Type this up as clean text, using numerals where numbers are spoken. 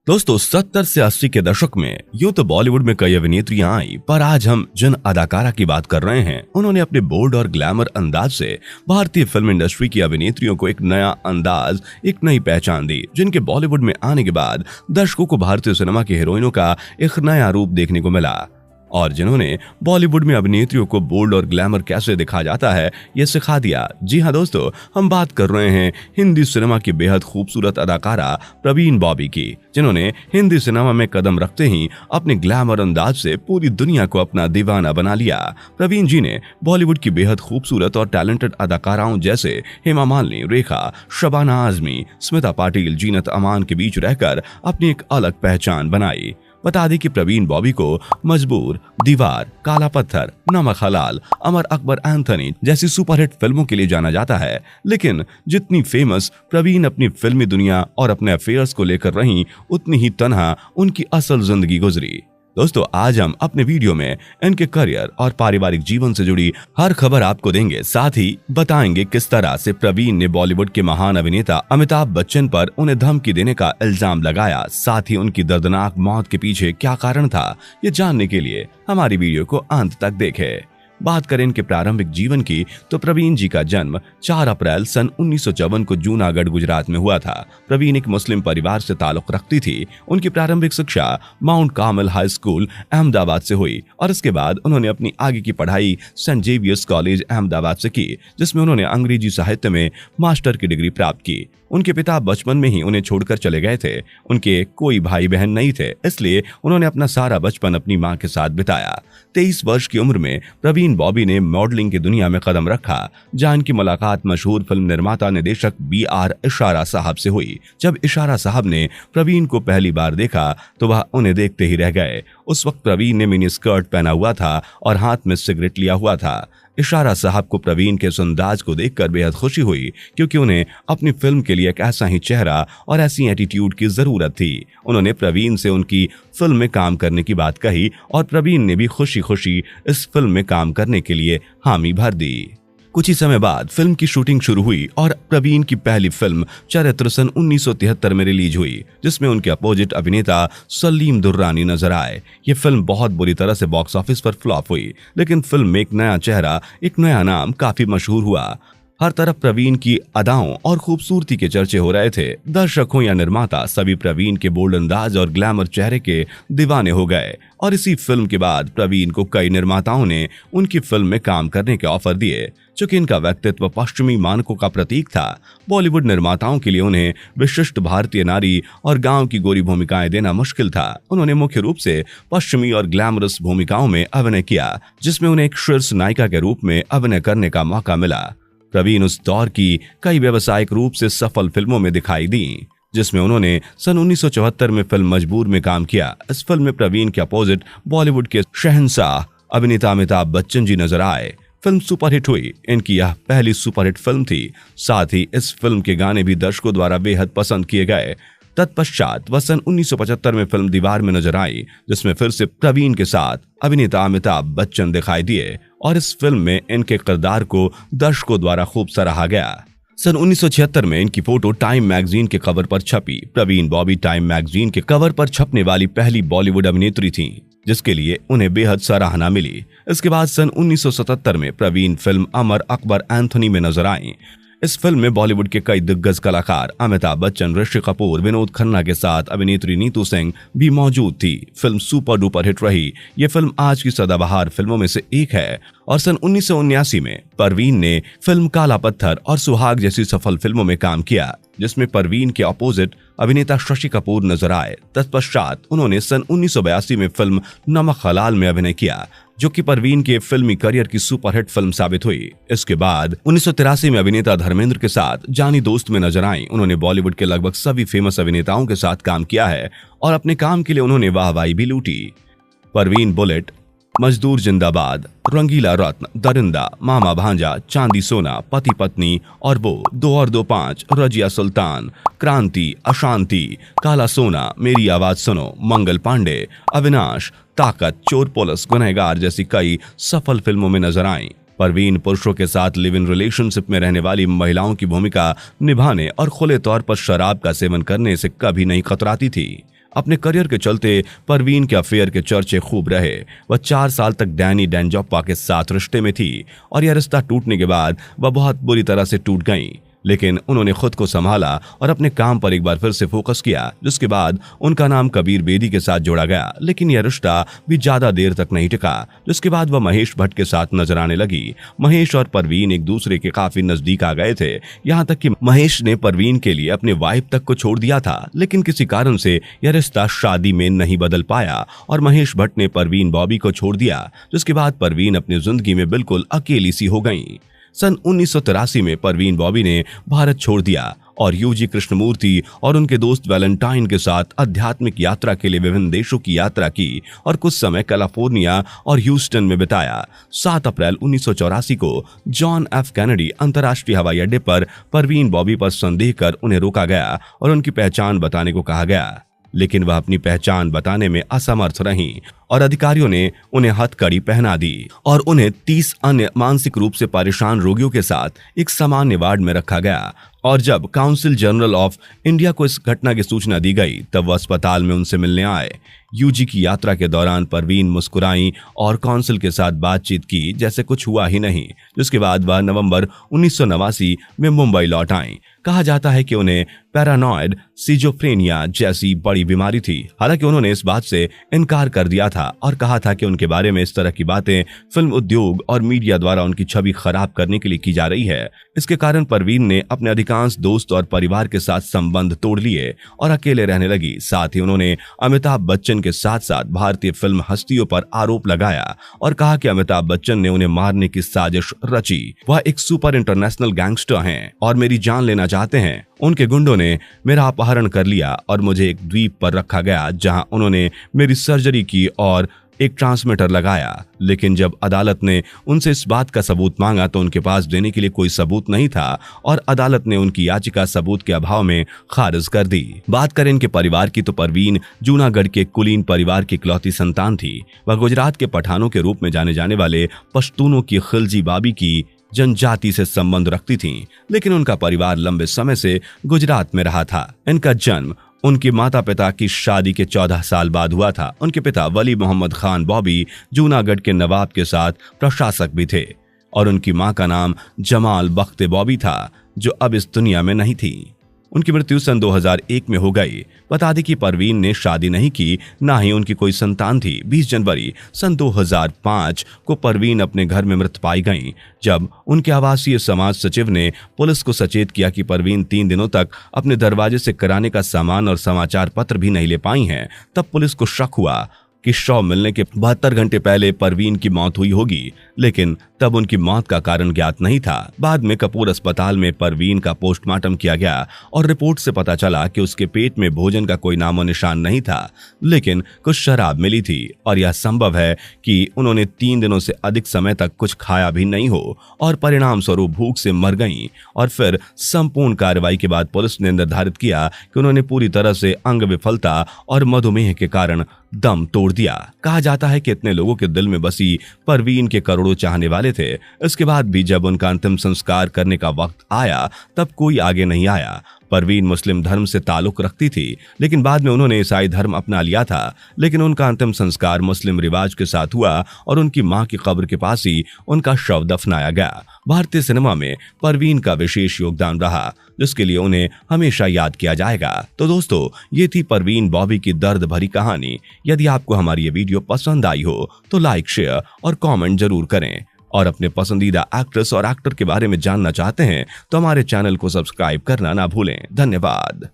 दोस्तों 70 से 80 के दशक में यूं तो बॉलीवुड में कई अभिनेत्रियां आई, पर आज हम जिन अदाकारा की बात कर रहे हैं उन्होंने अपने बोल्ड और ग्लैमर अंदाज से भारतीय फिल्म इंडस्ट्री की अभिनेत्रियों को एक नया अंदाज, एक नई पहचान दी, जिनके बॉलीवुड में आने के बाद दर्शकों को भारतीय सिनेमा की हीरोइनों का एक नया रूप देखने को मिला और जिन्होंने बॉलीवुड में अभिनेत्रियों को बोल्ड और ग्लैमर कैसे दिखा जाता है ये सिखा दिया। जी हाँ दोस्तों, हम बात कर रहे हैं हिंदी सिनेमा की बेहद खूबसूरत अदाकारा प्रवीण बॉबी की, जिन्होंने हिंदी सिनेमा में कदम रखते ही अपने ग्लैमर अंदाज से पूरी दुनिया को अपना दीवाना बना लिया। प्रवीण जी ने बॉलीवुड की बेहद खूबसूरत और टैलेंटेड अदाकाराओं जैसे हेमा मालिनी, रेखा, शबाना आजमी, स्मिता पाटिल, जीनत अमान के बीच रहकर अपनी एक अलग पहचान बनाई। बता दें कि प्रवीण बॉबी को मजबूर, दीवार, काला पत्थर, नमक हलाल, अमर अकबर एंथनी जैसी सुपरहिट फिल्मों के लिए जाना जाता है, लेकिन जितनी फेमस प्रवीण अपनी फिल्मी दुनिया और अपने अफेयर्स को लेकर रहीं, उतनी ही तन्हा उनकी असल जिंदगी गुजरी। दोस्तों, आज हम अपने वीडियो में इनके करियर और पारिवारिक जीवन से जुड़ी हर खबर आपको देंगे, साथ ही बताएंगे किस तरह से प्रवीण ने बॉलीवुड के महान अभिनेता अमिताभ बच्चन पर उन्हें धमकी देने का इल्जाम लगाया। साथ ही उनकी दर्दनाक मौत के पीछे क्या कारण था, ये जानने के लिए हमारी वीडियो को अंत तक देखें। बात करें इनके प्रारंभिक जीवन की तो प्रवीण जी का जन्म 4 अप्रैल सन 1954 को जूनागढ़, गुजरात में हुआ था। प्रवीण एक मुस्लिम परिवार से ताल्लुक रखती थी। उनकी प्रारंभिक शिक्षा mount Carmel high school Ahmedabad से हुई और इसके बाद उन्होंने अपनी आगे की पढ़ाई सेंट जेवियर्स कॉलेज अहमदाबाद से की, जिसमें उन्होंने अंग्रेजी साहित्य में मास्टर की डिग्री प्राप्त की। उनके पिता बचपन में ही उन्हें छोड़कर चले गए थे। उनके कोई भाई बहन नहीं थे, इसलिए उन्होंने अपना सारा बचपन अपनी मां के साथ बिताया। 23 वर्ष की उम्र में प्रवीण बॉबी ने मॉडलिंग की दुनिया में कदम रखा, जहां इनकी मुलाकात मशहूर फिल्म निर्माता निदेशक B.R. इशारा साहब से हुई। जब इशारा साहब ने प्रवीण को पहली बार देखा तो वह उन्हें देखते ही रह गए। उस वक्त प्रवीण ने मिनी स्कर्ट पहना हुआ था और हाथ में सिगरेट लिया हुआ था। इशारा साहब को प्रवीण के इस अंदाज को देखकर बेहद खुशी हुई, क्योंकि उन्हें अपनी फिल्म के लिए एक ऐसा ही चेहरा और ऐसी एटीट्यूड की जरूरत थी। उन्होंने प्रवीण से उनकी फिल्म में काम करने की बात कही और प्रवीण ने भी खुशी खुशी इस फिल्म में काम करने के लिए हामी भर दी। कुछ ही समय बाद फिल्म की शूटिंग शुरू हुई और प्रवीण की पहली फिल्म चरित्र सन 1973 में रिलीज हुई, जिसमें उनके अपोजिट अभिनेता सलीम दुर्रानी नजर आए। ये फिल्म बहुत बुरी तरह से बॉक्स ऑफिस पर फ्लॉप हुई, लेकिन फिल्म में एक नया चेहरा, एक नया नाम काफी मशहूर हुआ। हर तरफ प्रवीण की अदाओं और खूबसूरती के चर्चे हो रहे थे। दर्शक हो या निर्माता, सभी प्रवीण के बोल्ड अंदाज और ग्लैमर चेहरे के दीवाने हो गए और इसी फिल्म के बाद प्रवीण को कई निर्माताओं ने उनकी फिल्म में काम करने के ऑफर दिए। चूंकि इनका व्यक्तित्व पश्चिमी मानकों का प्रतीक था, बॉलीवुड निर्माताओं के लिए उन्हें विशिष्ट भारतीय नारी और गांव की गोरी भूमिकाएं देना मुश्किल था। उन्होंने मुख्य रूप से पश्चिमी और ग्लैमरस भूमिकाओं में अभिनय किया, जिसमें उन्हें एक शीर्ष नायिका के रूप में अभिनय करने का मौका मिला। प्रवीण उस दौर की कई व्यावसायिक रूप से सफल फिल्मों में दिखाई दी, जिसमें उन्होंने सन 1974 में फिल्म मजबूर में काम किया। इस फिल्म में प्रवीण के अपोजिट बॉलीवुड के शहंशाह अभिनेता अमिताभ बच्चन जी नजर आए। फिल्म सुपरहिट हुई। इनकी यह पहली सुपरहिट फिल्म थी। साथ ही इस फिल्म के गाने भी दर्शकों द्वारा बेहद पसंद किए गए। तत्पश्चात वह सन 1975 में फिल्म दीवार में नजर आई, जिसमें फिर से प्रवीण के साथ अभिनेता अमिताभ बच्चन दिखाई दिए और इस फिल्म में इनके किरदार को दर्शकों द्वारा खूब सराहा गया। सन 1976 में इनकी फोटो टाइम मैगजीन के कवर पर छपी। प्रवीण बॉबी टाइम मैगजीन के कवर पर छपने वाली पहली बॉलीवुड अभिनेत्री थी, जिसके लिए उन्हें बेहद सराहना मिली। इसके बाद सन 1977 में प्रवीण फिल्म अमर अकबर एंथनी में नजर आई। इस फिल्म में बॉलीवुड के कई दिग्गज कलाकार अमिताभ बच्चन, ऋषि कपूर, विनोद खन्ना के साथ अभिनेत्री नीतू सिंह भी मौजूद थी। फिल्म सुपर डुपर हिट रही। ये फिल्म आज की सदाबहार फिल्मों में से एक है और सन 1979 में प्रवीण ने फिल्म काला पत्थर और सुहाग जैसी सफल फिल्मों में काम किया, जिसमें प्रवीण के अपोजिट अभिनेता शशि कपूर नजर आए। तत्पश्चात उन्होंने सन 1982 में फिल्म नमक हलाल में अभिनय किया, जो कि प्रवीण के फिल्मी करियर की सुपरहिट फिल्म साबित हुई। इसके बाद 1983 में अभिनेता धर्मेंद्र के साथ जानी दोस्त में नजर आई। उन्होंने बॉलीवुड के लगभग सभी फेमस अभिनेताओं के साथ काम किया है और अपने काम के लिए उन्होंने वाहवाही भी लूटी। प्रवीण बुलेट, मजदूर जिंदाबाद, रंगीला रत्न, दरिंदा, मामा भांजा, चांदी सोना, पति पत्नी और वो, 2 और 2 5, रजिया सुल्तान, क्रांति, अशांति, काला सोना, मेरी आवाज सुनो, मंगल पांडे, अविनाश, ताकत, चोर पुलिस, गुनहगार जैसी कई सफल फिल्मों में नजर आईं। प्रवीण पुरुषों के साथ लिव इन रिलेशनशिप में रहने वाली महिलाओं की भूमिका निभाने और खुले तौर पर शराब का सेवन करने से कभी नहीं कतराती थी। अपने करियर के चलते परवीन के अफेयर के चर्चे खूब रहे। वह 4 साल तक डैनी डेंजोप्पा के साथ रिश्ते में थी और यह रिश्ता टूटने के बाद वह बहुत बुरी तरह से टूट गईं। लेकिन उन्होंने खुद को संभाला और अपने काम पर एक बार फिर से फोकस किया, जिसके बाद उनका नाम कबीर बेदी के साथ जोड़ा गया। लेकिन यह रिश्ता भी ज्यादा देर तक नहीं टिका, जिसके बाद वह महेश भट्ट के साथ नजर आने लगी। महेश और परवीन एक दूसरे के काफी नजदीक आ गए थे, यहाँ तक कि महेश ने परवीन के लिए अपने वाइफ तक को छोड़ दिया था। लेकिन किसी कारण से यह रिश्ता शादी में नहीं बदल पाया और महेश भट्ट ने परवीन बॉबी को छोड़ दिया, जिसके बाद परवीन अपनी जिंदगी में बिल्कुल अकेली सी हो गई। सन 1983 में परवीन बॉबी ने भारत छोड़ दिया और यूजी कृष्णमूर्ति और उनके दोस्त वैलेंटाइन के साथ आध्यात्मिक यात्रा के लिए विभिन्न देशों की यात्रा की और कुछ समय कैलिफोर्निया और ह्यूस्टन में बिताया। 7 अप्रैल 1984 को जॉन एफ कैनेडी अंतर्राष्ट्रीय हवाई अड्डे पर परवीन बॉबी पर संदेह कर उन्हें रोका गया और उनकी पहचान बताने को कहा गया, लेकिन वह अपनी पहचान बताने में असमर्थ रहीं और अधिकारियों ने उन्हें हथकड़ी पहना दी और उन्हें 30 अन्य मानसिक रूप से परेशान रोगियों के साथ एक सामान्य वार्ड में रखा गया। और जब काउंसिल जनरल ऑफ इंडिया को इस घटना की सूचना दी गई, तब वह अस्पताल में उनसे मिलने आए। यूजी की यात्रा के दौरान परवीन मुस्कुराई और काउंसिल के साथ बातचीत की जैसे कुछ हुआ ही नहीं, जिसके बाद वह नवंबर 1989 में मुंबई लौट आईं। कहा जाता है कि उन्हें पैरानॉइड सिजोफ्रेनिया जैसी बड़ी बीमारी थी। हालांकि उन्होंने इस बात से इनकार कर दिया था और कहा था कि उनके बारे में इस तरह की बातें फिल्म उद्योग और मीडिया द्वारा उनकी छवि खराब करने के लिए की जा रही है। इसके कारण परवीन ने अपने अधिकांश दोस्त और परिवार के साथ संबंध तोड़ लिए और अकेले रहने लगी। साथ ही उन्होंने अमिताभ बच्चन के साथ साथ भारतीय फिल्म हस्तियों पर आरोप लगाया और कहा कि अमिताभ बच्चन ने उन्हें मारने की साजिश रची। वह एक सुपर इंटरनेशनल गैंगस्टर हैं और मेरी जान लेना चाहते हैं। उनके गुंडों ने मेरा अपहरण कर लिया और मुझे एक द्वीप पर रखा गया, जहां उन्होंने मेरी सर्जरी की और एक ट्रांसमीटर लगाया। लेकिन जब अदालत ने उनसे इस बात का सबूत मांगा तो उनके पास देने के लिए कोई सबूत नहीं था और अदालत ने उनकी याचिका सबूत के अभाव में खारिज कर दी। बात करें इनके परिवार की तो परवीन जूनागढ़ के कुलीन परिवार की इकलौती संतान थी। वह गुजरात के पठानों के रूप में जाने जाने वाले पश्तूनों की खिलजी बाबी की जनजाति से संबंध रखती थीं, लेकिन उनका परिवार लंबे समय से गुजरात में रहा था। इनका जन्म उनके माता पिता की शादी के 14 साल बाद हुआ था। उनके पिता वली मोहम्मद खान बॉबी जूनागढ़ के नवाब के साथ प्रशासक भी थे और उनकी मां का नाम जमाल बख्ते बॉबी था, जो अब इस दुनिया में नहीं थी। उनकी मृत्यु सन 2001 में हो गई। बता दें कि परवीन ने शादी नहीं की, ना ही उनकी कोई संतान थी। 20 जनवरी सन 2005 को परवीन अपने घर में मृत पाई गईं, जब उनके आवासीय समाज सचिव ने पुलिस को सचेत किया कि परवीन 3 दिनों तक अपने दरवाजे से किराने का सामान और समाचार पत्र भी नहीं ले पाई हैं। तब पुलिस को शक हुआ कि शव मिलने के 72 घंटे पहले परवीन की मौत हुई होगी, लेकिन तब उनकी मौत का कारण ज्ञात नहीं था। बाद में कपूर अस्पताल में परवीन का पोस्टमार्टम किया गया और रिपोर्ट से पता चला कि उसके पेट में भोजन का कोई नामो निशान नहीं था, लेकिन कुछ शराब मिली थी और यह संभव है कि उन्होंने 3 दिनों से अधिक समय तक कुछ खाया भी नहीं हो और परिणाम स्वरूप भूख से मर गईं। और फिर संपूर्ण कार्रवाई के बाद पुलिस ने निर्धारित किया कि उन्होंने पूरी तरह से अंग विफलता और मधुमेह के कारण दम तोड़ दिया। कहा जाता है कि इतने लोगों के दिल में बसी परवीन के करोड़ों चाहने वाले थे। इसके बाद भी जब उनका अंतिम संस्कार करने का वक्त आया, तब कोई आगे नहीं आया। परवीन मुस्लिम धर्म से ताल्लुक रखती थी, लेकिन बाद में उन्होंने ईसाई धर्म अपना लिया था। लेकिन उनका अंतिम संस्कार मुस्लिम रिवाज के साथ हुआ और उनकी मां की कब्र के पास ही उनका शव दफनाया गया। भारतीय सिनेमा में परवीन का विशेष योगदान रहा, जिसके लिए उन्हें हमेशा याद किया जाएगा। तो दोस्तों, ये थी परवीन बॉबी की दर्द भरी कहानी। यदि आपको हमारी ये वीडियो पसंद आई हो तो लाइक, शेयर और कमेंट जरूर करें। और अपने पसंदीदा एक्ट्रेस और एक्टर के बारे में जानना चाहते हैं तो हमारे चैनल को सब्सक्राइब करना ना भूलें। धन्यवाद।